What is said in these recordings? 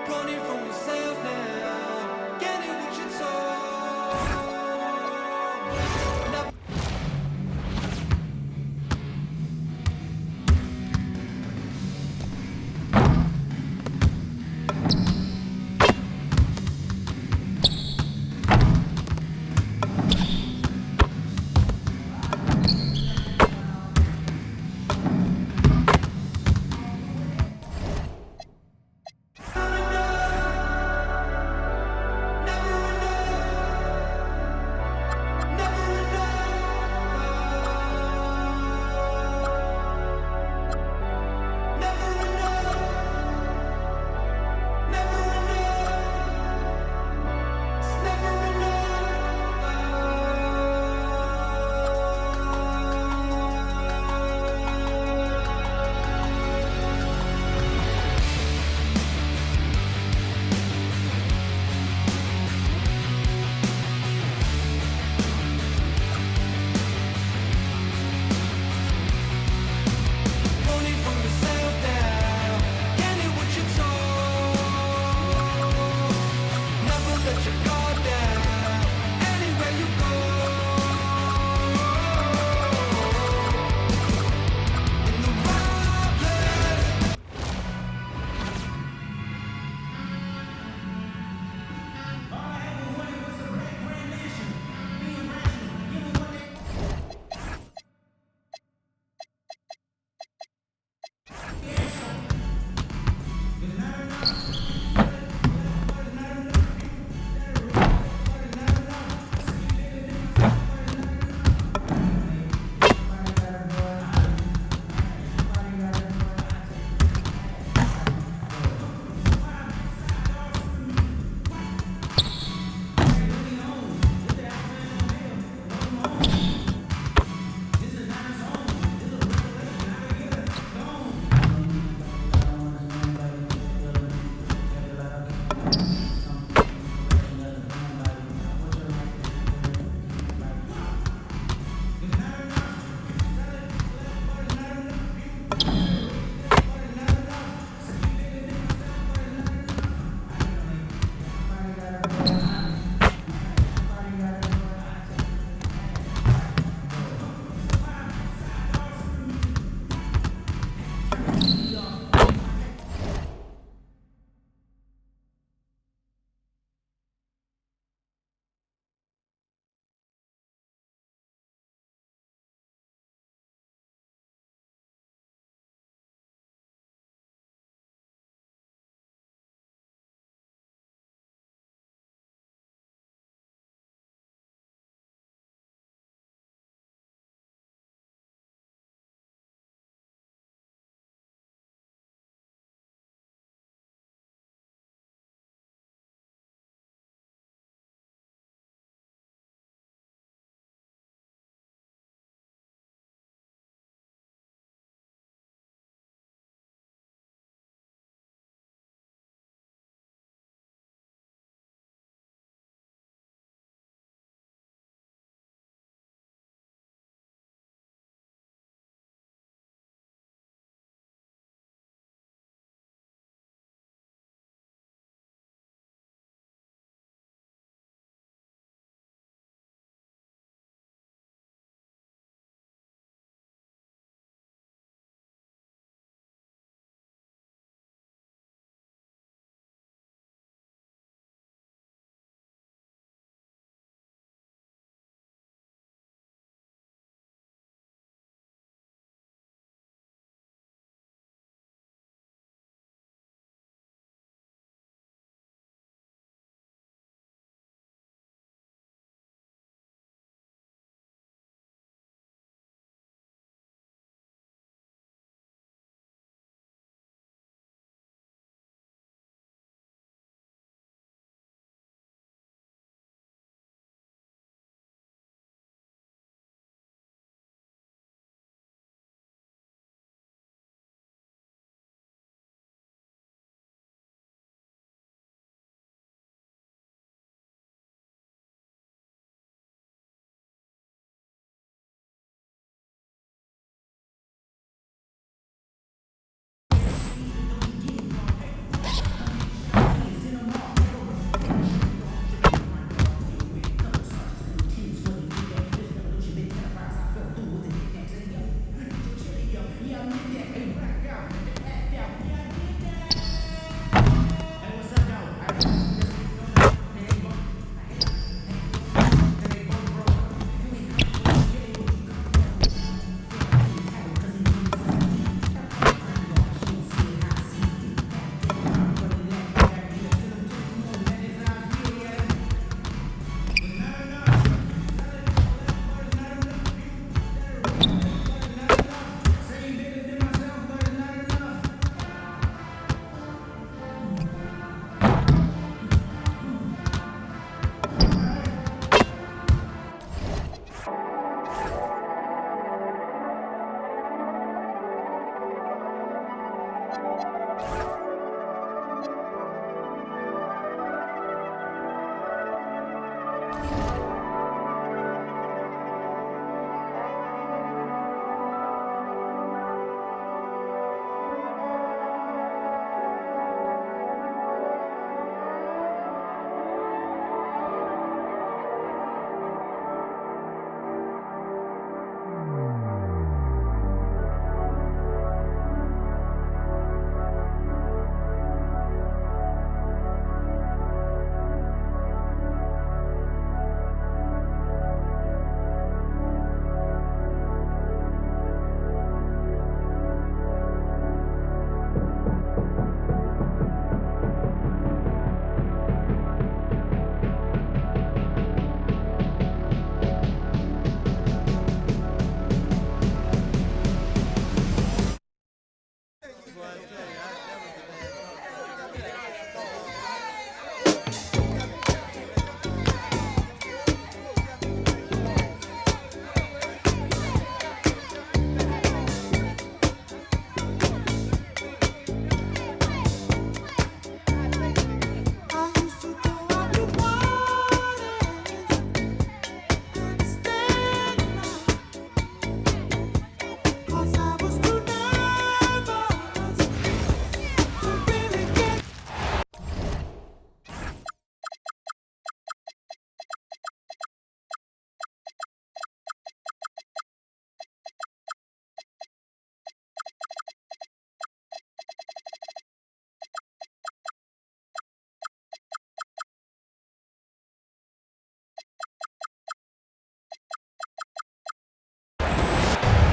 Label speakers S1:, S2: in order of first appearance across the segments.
S1: Running from yourself now. Getting what you told. Never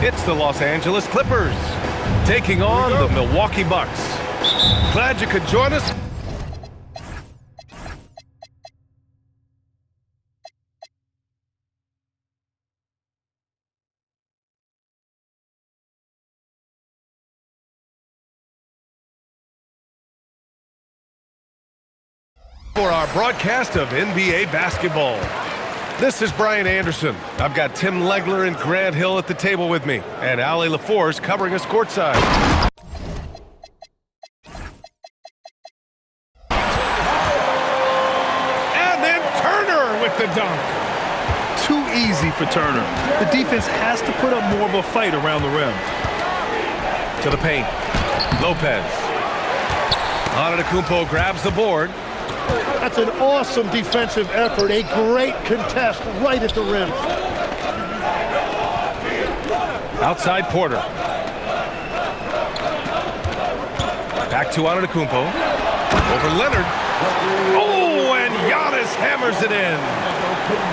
S2: It's the Los Angeles Clippers taking on the Milwaukee Bucks. Glad you could join us. For our broadcast of NBA basketball. This is Brian Anderson. I've got Tim Legler and Grant Hill at the table with me, and Allie LaForce covering us courtside. And then Turner with the dunk.
S3: Too easy for Turner. The defense has to put up more of a fight around the rim.
S2: To the paint. Lopez. Antetokounmpo grabs the board.
S4: That's an awesome defensive effort. A great contest right at the rim.
S2: Outside Porter. Back to Antetokounmpo. Over Leonard. Oh, and Giannis hammers it in.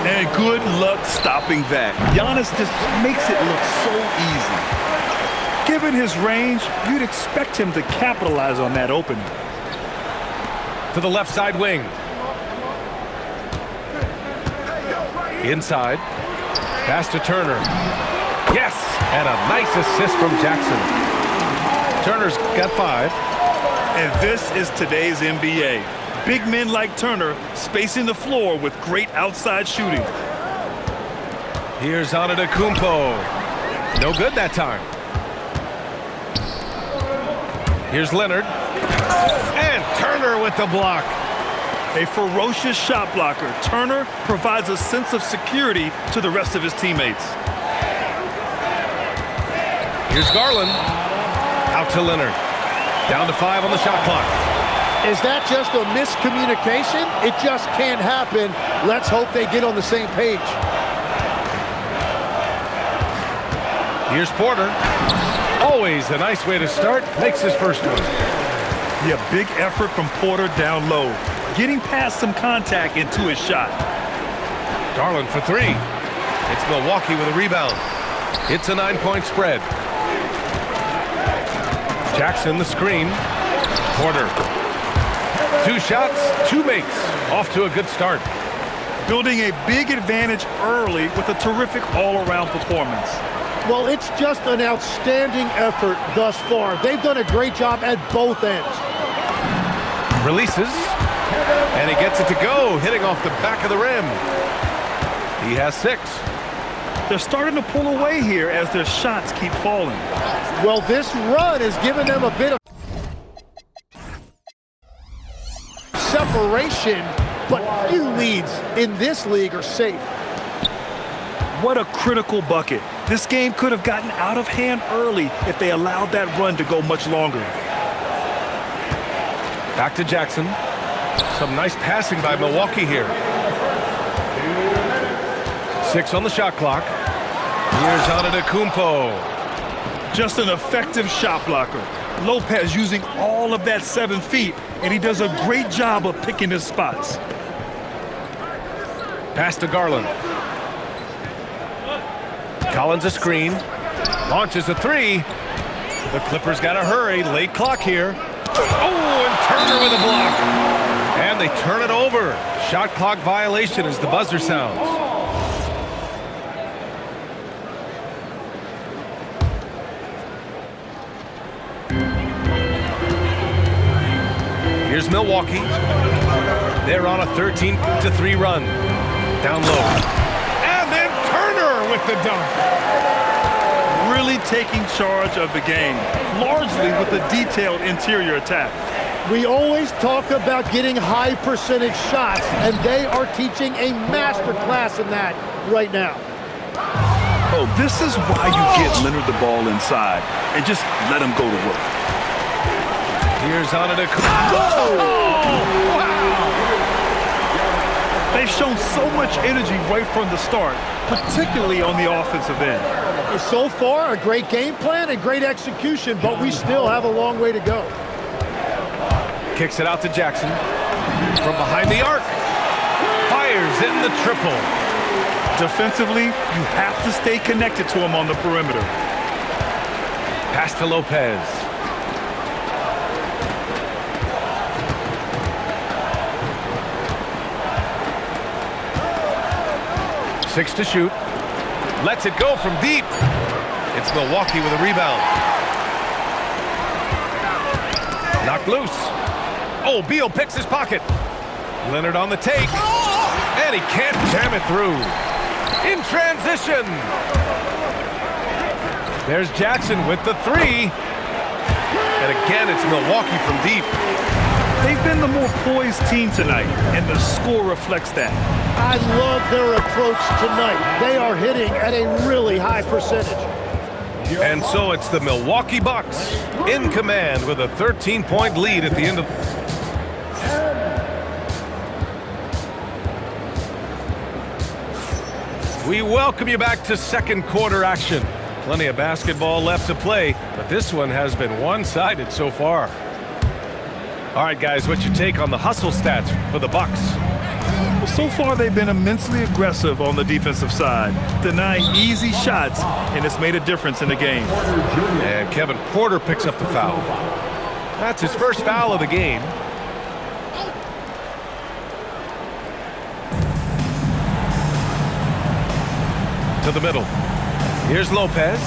S3: And good luck stopping that. Giannis just makes it look so easy. Given his range, you'd expect him to capitalize on that opening.
S2: To the left side wing. Inside. Pass to Turner. Yes! And a nice assist from Jackson. Turner's got 5.
S3: And this is today's NBA. Big men like Turner spacing the floor with great outside shooting.
S2: Here's Antetokounmpo. No good that time. Here's Leonard. And Turner with the block.
S3: A ferocious shot blocker. Turner provides a sense of security to the rest of his teammates.
S2: Here's Garland. Out to Leonard. Down to 5 on the shot clock.
S4: Is that just a miscommunication? It just can't happen. Let's hope they get on the same page.
S2: Here's Porter. Always a nice way to start. Makes his first one.
S3: Yeah, big effort from Porter down low. Getting past some contact into his shot.
S2: Garland for 3. It's Milwaukee with a rebound. It's a 9-point spread. Jackson the screen. Porter. 2 shots, 2 makes. Off to a good start.
S3: Building a big advantage early with a terrific all-around performance.
S4: Well, it's just an outstanding effort thus far. They've done a great job at both ends.
S2: Releases. And he gets it to go, hitting off the back of the rim. He has 6.
S3: They're starting to pull away here as their shots keep falling.
S4: Well, this run has given them a bit of separation, but few leads in this league are safe.
S3: What a critical bucket. This game could have gotten out of hand early if they allowed that run to go much longer.
S2: Back to Jackson. Some nice passing by Milwaukee here. 6 on the shot clock. Here's Antetokounmpo.
S3: Just an effective shot blocker. Lopez using all of that 7 feet, and he does a great job of picking his spots.
S2: Pass to Garland. Collins a screen. Launches a 3. The Clippers got to hurry. Late clock here. Oh, and Turner with a block. And they turn it over. Shot clock violation as the buzzer sounds. Here's Milwaukee. They're on a 13-3 run. Down low. And then Turner with the dunk.
S3: Really taking charge of the game, largely with a detailed interior attack.
S4: We always talk about getting high percentage shots, and they are teaching a master class in that right now.
S3: Oh, this is why you get Leonard the ball inside and just let him go to work.
S2: Here's Antetokounmpo. Oh, wow!
S3: They've shown so much energy right from the start, particularly on the offensive end.
S4: So far, a great game plan and great execution, but we still have a long way to go.
S2: Kicks it out to Jackson. From behind the arc. Fires in the triple.
S3: Defensively, you have to stay connected to him on the perimeter.
S2: Pass to Lopez. Six to shoot. Lets it go from deep. It's Milwaukee with a rebound. Knocked loose. Oh, Beal picks his pocket. Leonard on the take. And he can't jam it through. In transition. There's Jackson with the three. And again, it's Milwaukee from deep.
S3: They've been the more poised team tonight, and the score reflects that.
S4: I love their approach tonight. They are hitting at a really high percentage.
S2: And so it's the Milwaukee Bucks in command with a 13-point lead at the end of... We welcome you back to second quarter action. Plenty of basketball left to play, but this one has been one-sided so far. All right, guys, what's your take on the hustle stats for the Bucks?
S3: Well, so far, they've been immensely aggressive on the defensive side, denying easy shots, and it's made a difference in the game.
S2: And Kevin Porter picks up the foul. That's his first foul of the game. To the middle. Here's Lopez.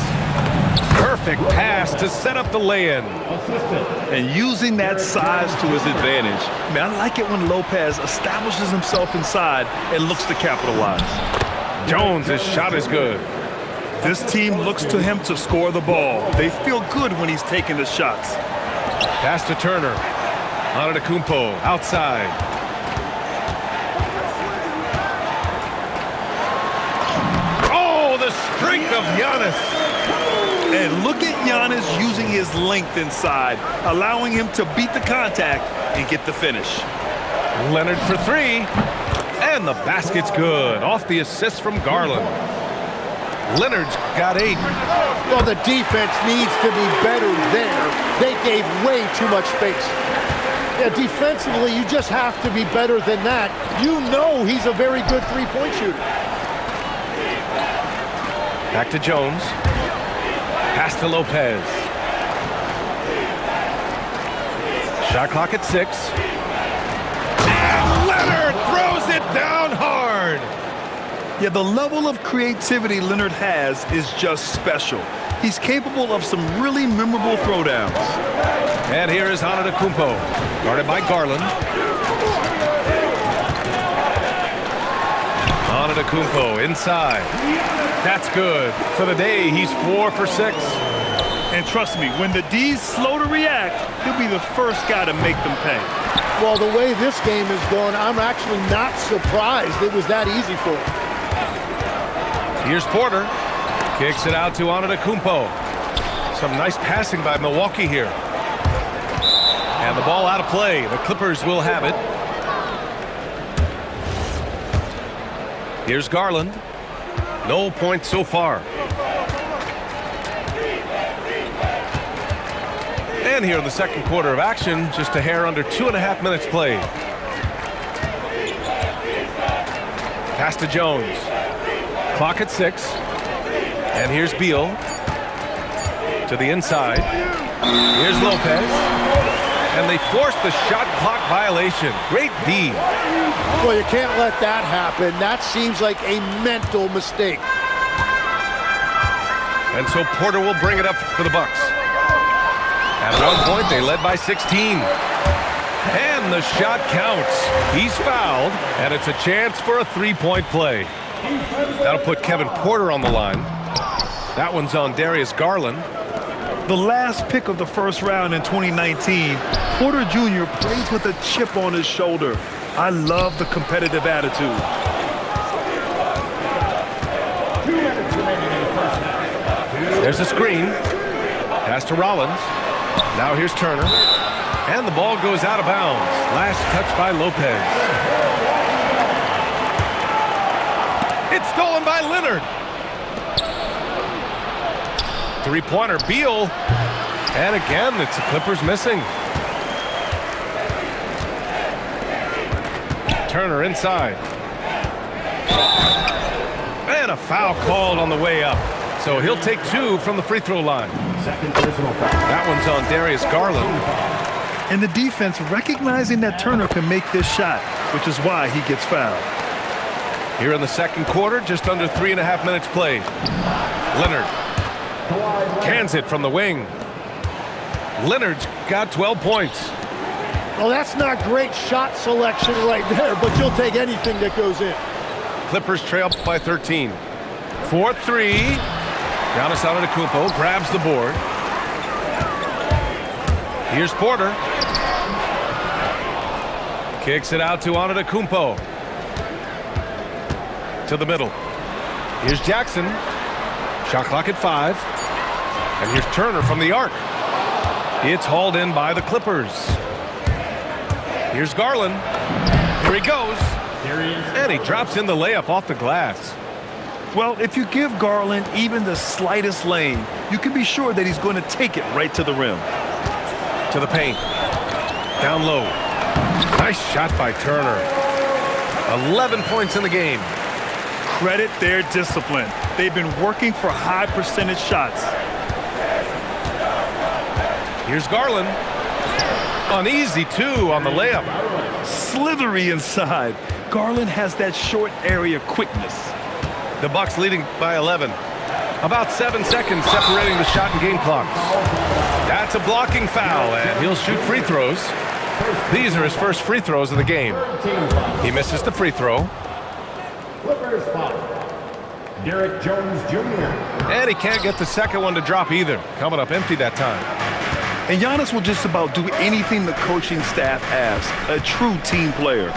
S2: Perfect pass to set up the lay-in.
S3: And using that size to his advantage. Man, I like it when Lopez establishes himself inside and looks to capitalize.
S2: Jones' shot is good.
S3: This team looks to him to score the ball. They feel good when he's taking the shots.
S2: Pass to Turner. Antetokounmpo outside. Oh, the streak of Giannis.
S3: And look at Giannis using his length inside, allowing him to beat the contact and get the finish.
S2: Leonard for three. And the basket's good. Off the assist from Garland. Leonard's got 8.
S4: Well, the defense needs to be better there. They gave way too much space. Yeah, defensively, you just have to be better than that. You know he's a very good three-point shooter.
S2: Back to Jones. Pass to Lopez. Shot clock at 6. And Leonard throws it down hard.
S3: Yeah, the level of creativity Leonard has is just special. He's capable of some really memorable throwdowns.
S2: And here is Antetokounmpo, guarded by Garland. Antetokounmpo inside. That's good. For the day, he's 4 for 6.
S3: And trust me, when the D's slow to react, he'll be the first guy to make them pay.
S4: Well, the way this game is going, I'm actually not surprised it was that easy for him.
S2: Here's Porter. Kicks it out to Antetokounmpo. Some nice passing by Milwaukee here. And the ball out of play. The Clippers will have it. Here's Garland. No points so far. And here in the second quarter of action, just a hair under 2.5 minutes played. Pass to Jones. Clock at 6. And here's Beal. To the inside. Here's Lopez. And they forced the shot clock violation. Great D.
S4: Well, you can't let that happen. That seems like a mental mistake.
S2: And so Porter will bring it up for the Bucks. At one point, they led by 16. And the shot counts. He's fouled, and it's a chance for a three-point play. That'll put Kevin Porter on the line. That one's on Darius Garland.
S3: The last pick of the first round in 2019, Porter Jr. plays with a chip on his shoulder. I love the competitive attitude.
S2: There's a screen. Pass to Rollins. Now here's Turner. And the ball goes out of bounds. Last touch by Lopez. It's stolen by Leonard. Three-pointer, Beal. And again, it's the Clippers missing. Turner inside. And a foul called on the way up. So he'll take 2 from the free throw line. That one's on Darius Garland.
S3: And the defense recognizing that Turner can make this shot, which is why he gets fouled.
S2: Here in the second quarter, just under 3.5 minutes played. Leonard cans it from the wing. Leonard's got 12 points.
S4: Well, that's not great shot selection right there, but you'll take anything that goes in.
S2: Clippers trail by 13. 4-3. Giannis Antetokounmpo grabs the board. Here's Porter. Kicks it out to Antetokounmpo. To the middle. Here's Jackson. Shot clock at 5. And here's Turner from the arc. It's hauled in by the Clippers. Here's Garland. Here he goes. And he drops in the layup off the glass.
S3: Well, if you give Garland even the slightest lane, you can be sure that he's going to take it right to the rim.
S2: To the paint. Down low. Nice shot by Turner. 11 points in the game.
S3: Credit their discipline. They've been working for high percentage shots.
S2: Here's Garland. Uneasy, 2 on the layup.
S3: Slithery inside. Garland has that short area quickness.
S2: The Bucks leading by 11. About 7 seconds separating the shot and game clocks. That's a blocking foul, and he'll shoot free throws. These are his first free throws of the game. He misses the free throw.
S5: Clippers foul. Derek Jones Jr.
S2: And he can't get the second one to drop either. Coming up empty that time.
S3: And Giannis will just about do anything the coaching staff asks. A true team player.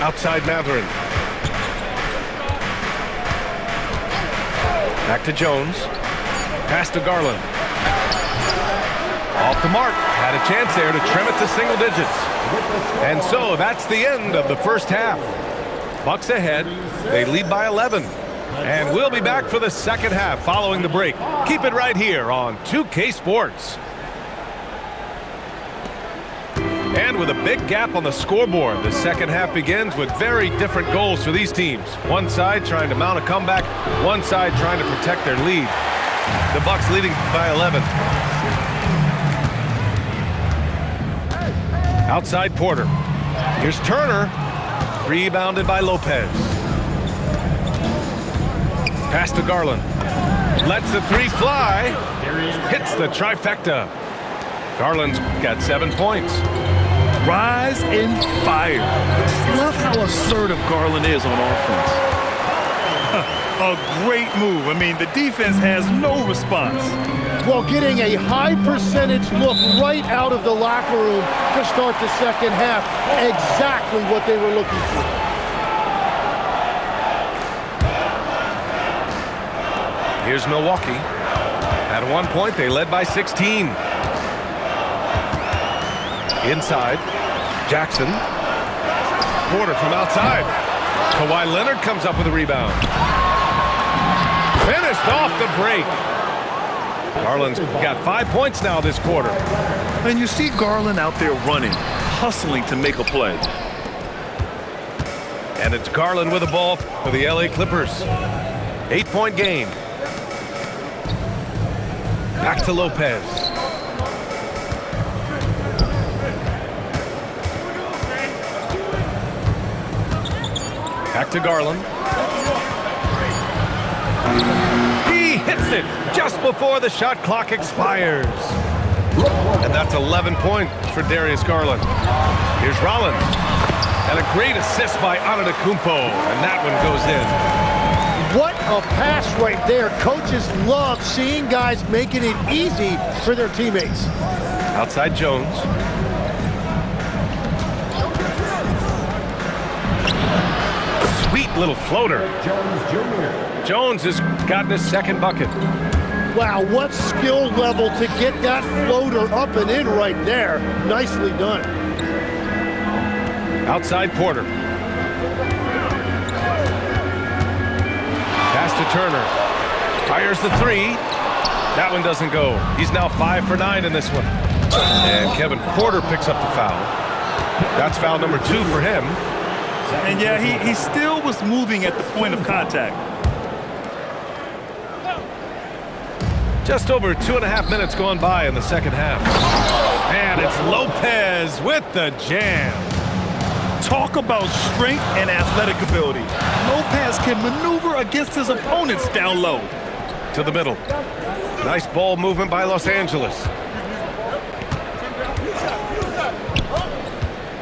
S2: Outside Mathurin. Back to Jones. Pass to Garland. Off the mark. Had a chance there to trim it to single digits. And so that's the end of the first half. Bucks ahead. They lead by 11. And we'll be back for the second half following the break. Keep it right here on 2K Sports. And with a big gap on the scoreboard, the second half begins with very different goals for these teams. One side trying to mount a comeback, one side trying to protect their lead. The Bucks leading by 11. Outside Porter. Here's Turner. Rebounded by Lopez. Pass to Garland. Lets the 3 fly. Hits the trifecta. Garland's got 7 points.
S3: Rise and fire. I just love how assertive Garland is on offense. A great move. I mean, the defense has no response.
S4: Well, getting a high percentage look right out of the locker room to start the second half. Exactly what they were looking for.
S2: Here's Milwaukee. At one point, they led by 16. Inside, Jackson. Porter from outside. Kawhi Leonard comes up with a rebound. Finished off the break. Garland's got 5 points now this quarter.
S3: And you see Garland out there running, hustling to make a play.
S2: And it's Garland with the ball for the LA Clippers. 8-point game. Back to Lopez. Back to Garland. He hits it just before the shot clock expires. And that's 11 points for Darius Garland. Here's Rollins. And a great assist by Antetokounmpo. And that one goes in.
S4: What a pass right there. Coaches love seeing guys making it easy for their teammates.
S2: Outside Jones. Sweet little floater.
S5: Jones Jr.
S2: Jones has gotten his second bucket.
S4: Wow, what skill level to get that floater up and in right there. Nicely done.
S2: Outside Porter. Pass to Turner. Fires the 3. That one doesn't go. He's now 5 for 9 in this one. And Kevin Porter picks up the foul. That's foul number 2 for him.
S3: And yeah, he still was moving at the point of contact.
S2: Just over 2.5 minutes gone by in the second half. And it's Lopez with the jam.
S3: Talk about strength and athletic ability. Lopez can maneuver against his opponents down low.
S2: To the middle. Nice ball movement by Los Angeles.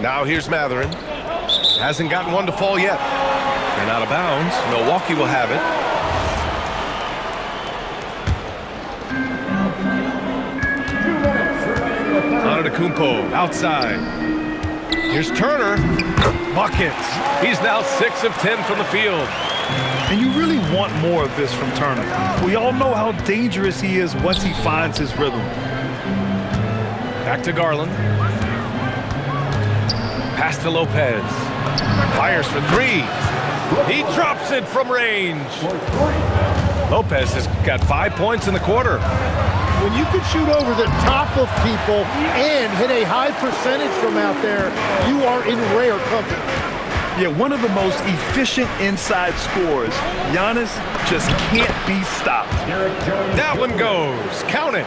S2: Now here's Matherin. Hasn't gotten one to fall yet. And out of bounds. Milwaukee will have it. Antetokounmpo outside. Here's Turner. Buckets. He's now 6 of 10 from the field.
S3: And you really want more of this from Turner. We all know how dangerous he is once he finds his rhythm.
S2: Back to Garland. Pass to Lopez. Fires for 3. He drops it from range. Lopez has got 5 points in the quarter.
S4: When you can shoot over the top of people and hit a high percentage from out there, you are in rare company.
S3: Yeah, one of the most efficient inside scorers. Giannis just can't be stopped.
S2: That one goes. Count it.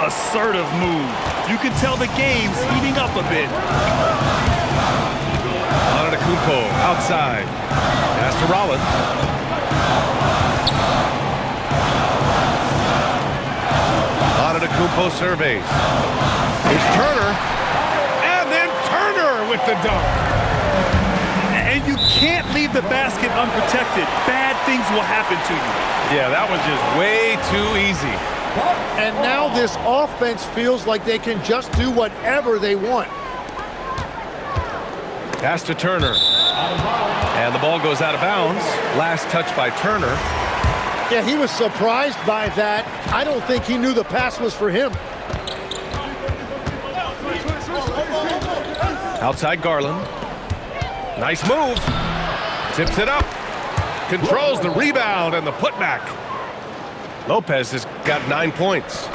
S3: Assertive move. You can tell the game's heating up a bit.
S2: Antetokounmpo outside. Pass to Rollins. Antetokounmpo surveys. Here's Turner. And then Turner with the dunk.
S3: And you can't leave the basket unprotected. Bad things will happen to you.
S2: Yeah, that was just way too easy.
S4: And now this offense feels like they can just do whatever they want.
S2: Pass to Turner. And the ball goes out of bounds. Last touch by Turner.
S4: Yeah, he was surprised by that. I don't think he knew the pass was for him.
S2: Outside Garland. Nice move. Tips it up. Controls the rebound and the putback. Lopez has got 9 points.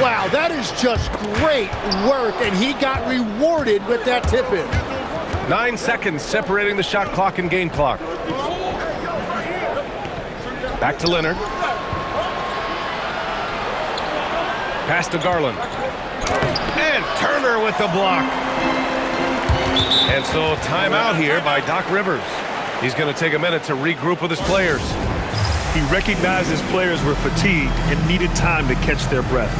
S4: Wow, that is just great work, and he got rewarded with that tip-in.
S2: 9 seconds separating the shot clock and game clock. Back to Leonard. Pass to Garland. And Turner with the block. And so timeout here by Doc Rivers. He's going to take a minute to regroup with his players.
S3: He recognized his players were fatigued and needed time to catch their breath.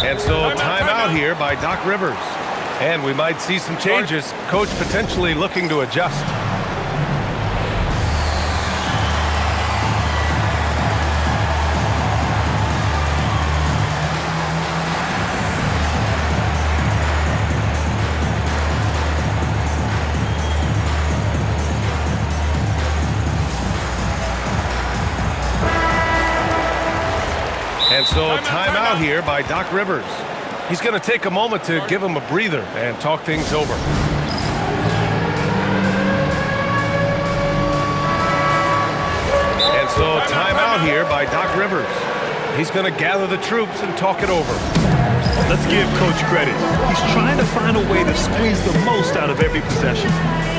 S2: And so timeout here by Doc Rivers. And we might see some changes. Coach potentially looking to adjust. And so timeout here by Doc Rivers. He's going to take a moment to give him a breather and talk things over. And so timeout here by Doc Rivers. He's going to gather the troops and talk it over.
S3: Let's give Coach credit. He's trying to find a way to squeeze the most out of every possession.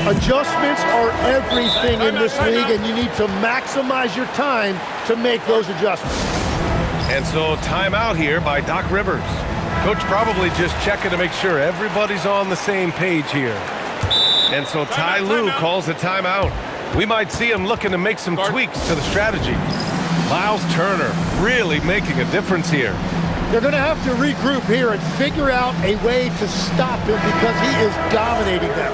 S4: Adjustments are everything in this league, and you need to maximize your time to make those adjustments.
S2: And so timeout here by Doc Rivers. Coach probably just checking to make sure everybody's on the same page here. And so Ty Lue calls a timeout. We might see him looking to make some tweaks to the strategy. Miles Turner really making a difference here.
S4: They're going to have to regroup here and figure out a way to stop him because he is dominating them.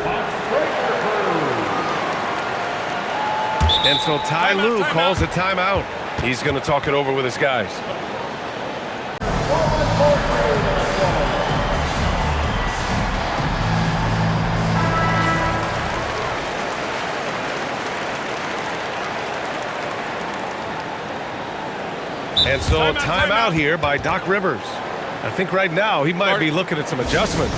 S2: And so Ty Lue calls a timeout. He's going to talk it over with his guys. And so timeout here by Doc Rivers. I think right now he might be looking at some adjustments.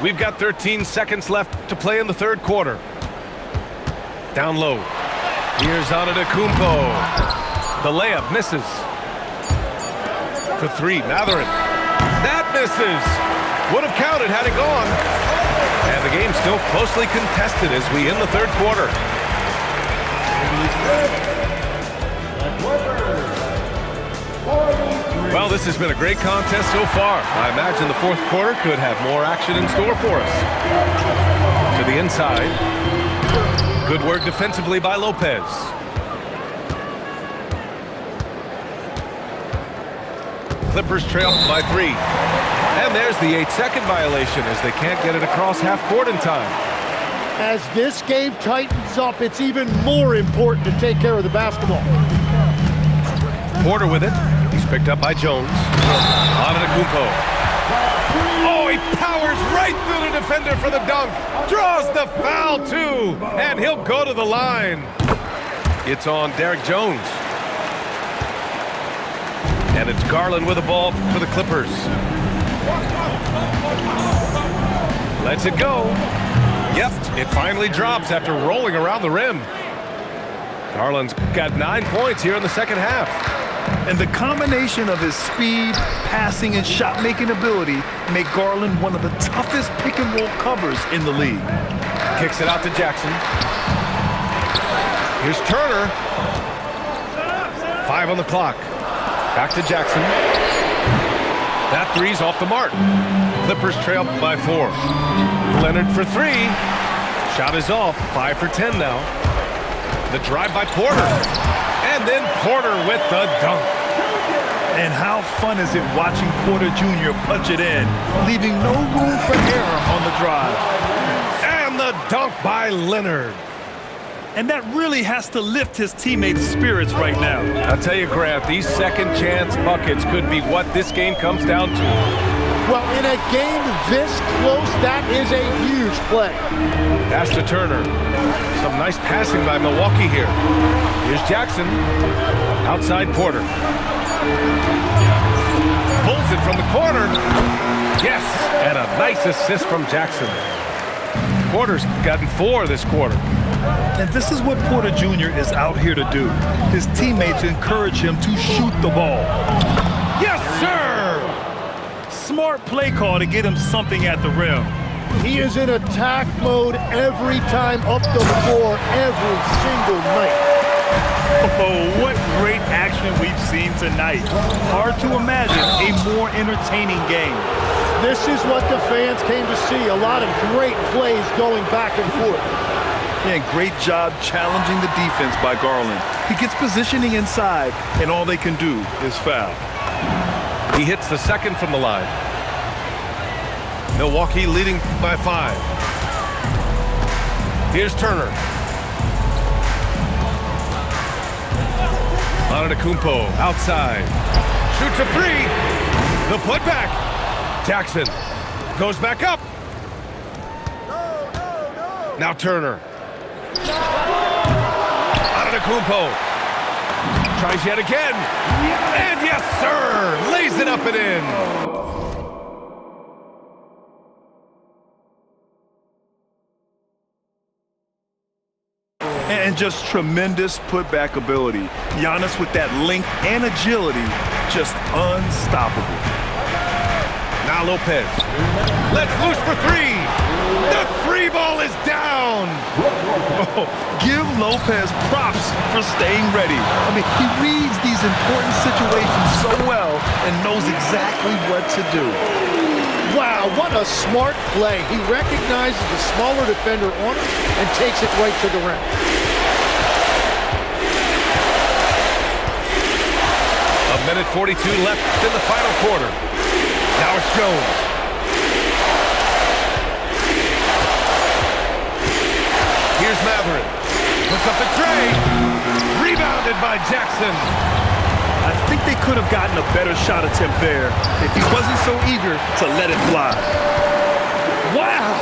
S2: We've got 13 seconds left to play in the third quarter. Down low. Here's Antetokounmpo. The layup misses. For three, Mathurin. That misses. Would have counted had it gone. And the game's still closely contested as we end the third quarter. Well, this has been a great contest so far. I imagine the fourth quarter could have more action in store for us. To the inside. Good work defensively by Lopez. Clippers trail by 3. And there's the 8-second violation as they can't get it across half court in time.
S4: As this game tightens up, it's even more important to take care of the basketball.
S2: Porter with it. He's picked up by Jones. Antetokounmpo. Oh, he powers right through the defender for the dunk. Draws the foul, too. And he'll go to the line. It's on Derek Jones. And it's Garland with the ball for the Clippers. Lets it go. Yep, it finally drops after rolling around the rim. Garland's got 9 points here in the second half.
S3: And the combination of his speed, passing, and shot-making ability make Garland one of the toughest pick-and-roll covers in the league.
S2: Kicks it out to Jackson. Here's Turner. 5 on the clock. Back to Jackson. That three's off the mark. Clippers trail by 4. Leonard for 3. Shot is off. 5 for 10 now. The drive by Porter. And then Porter with the dunk.
S3: And how fun is it watching Porter Jr. punch it in, leaving no room for error on the drive.
S2: And the dunk by Leonard.
S3: And that really has to lift his teammates' spirits right now.
S2: I'll tell you, Grant, these second chance buckets could be what this game comes down to.
S4: Well, in a game this close, that is a huge play.
S2: Pass to Turner. Some nice passing by Milwaukee here. Here's Jackson. Outside Porter. Pulls it from the corner. Yes, and a nice assist from Jackson. Porter's gotten 4 this quarter.
S3: And this is what Porter Jr. is out here to do. His teammates encourage him to shoot the ball.
S2: Yes, sir!
S3: Smart play call to get him something at the rim.
S4: He is in attack mode every time up the floor, every single night.
S3: Oh, what great action we've seen tonight. Hard to imagine a more entertaining game.
S4: This is what the fans came to see. A lot of great plays going back and forth.
S3: And great job challenging the defense by Garland. He gets positioning inside, and all they can do is foul.
S2: He hits the second from the line. Milwaukee leading by 5. Here's Turner. Antetokounmpo outside. Shoots a 3. The putback. Jackson goes back up. Now Turner. Antetokounmpo tries yet again. And yes, sir! Lays it up and in.
S3: And just tremendous putback ability. Giannis with that length and agility, just unstoppable.
S2: Now Lopez. Let's loose for 3. The 3 ball is down.
S3: Oh, give Lopez props for staying ready. I mean, he reads these important situations so well and knows exactly what to do.
S4: Wow, what a smart play. He recognizes the smaller defender on him and takes it right to the rim.
S2: A minute 42 left in the final quarter. Now it's Jones. Here's Mathurin. Puts up the tray. Rebounded by Jackson.
S3: I think they could have gotten a better shot attempt there if he wasn't so eager to let it fly. Wow!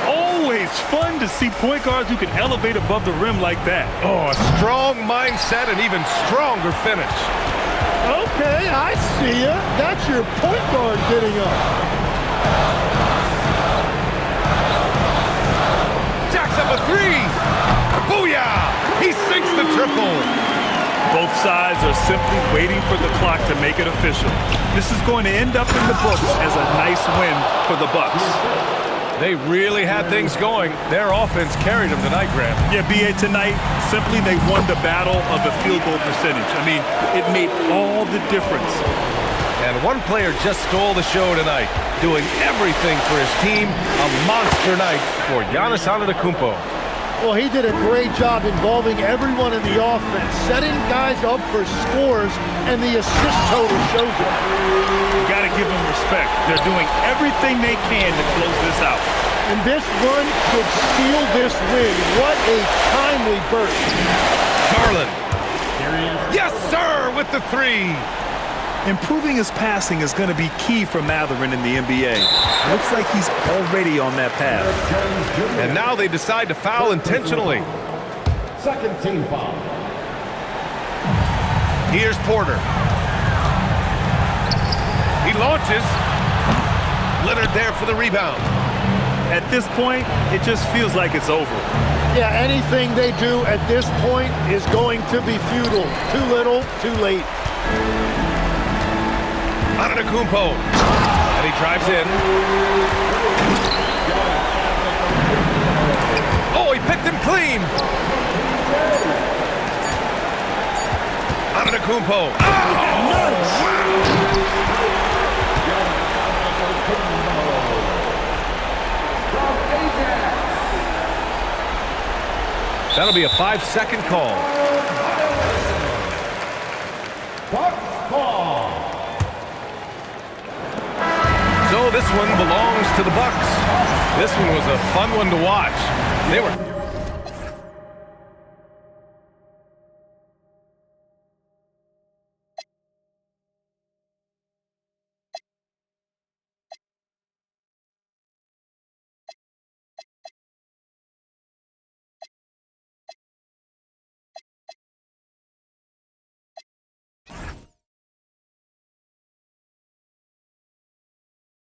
S3: Always fun to see point guards who can elevate above the rim like that.
S2: Oh, a strong mindset and even stronger finish.
S4: Okay, I see ya. That's your point guard getting up.
S2: A three. Booyah! He sinks the triple.
S3: Both sides are simply waiting for the clock to make it official. This is going to end up in the books as a nice win for the Bucks.
S2: They really had things going. Their offense carried them tonight, Graham.
S3: Yeah, B.A., tonight, simply they won the battle of the field goal percentage. I mean, it made all the difference.
S2: And one player just stole the show tonight, doing everything for his team. A monster night for Giannis Antetokounmpo.
S4: Well, he did a great job involving everyone in the offense, setting guys up for scores, and the assist total shows it.
S3: You got to give them respect. They're doing everything they can to close this out.
S4: And this run could steal this win. What a timely burst.
S2: Garland. Yes, sir, with the three.
S3: Improving his passing is going to be key for Mathurin in the NBA. Looks like he's already on that path.
S2: And now they decide to foul intentionally.
S5: Second team foul.
S2: Here's Porter. He launches. Leonard there for the rebound.
S3: At this point, it just feels like it's over.
S4: Yeah, anything they do at this point is going to be futile. Too little, too late.
S2: Antetokounmpo. And he drives in. Oh, he picked him clean. Antetokounmpo. Oh, nice. That'll be a 5-second call.
S5: Bucks ball.
S2: So this one belongs to the Bucks. This one was a fun one to watch. They were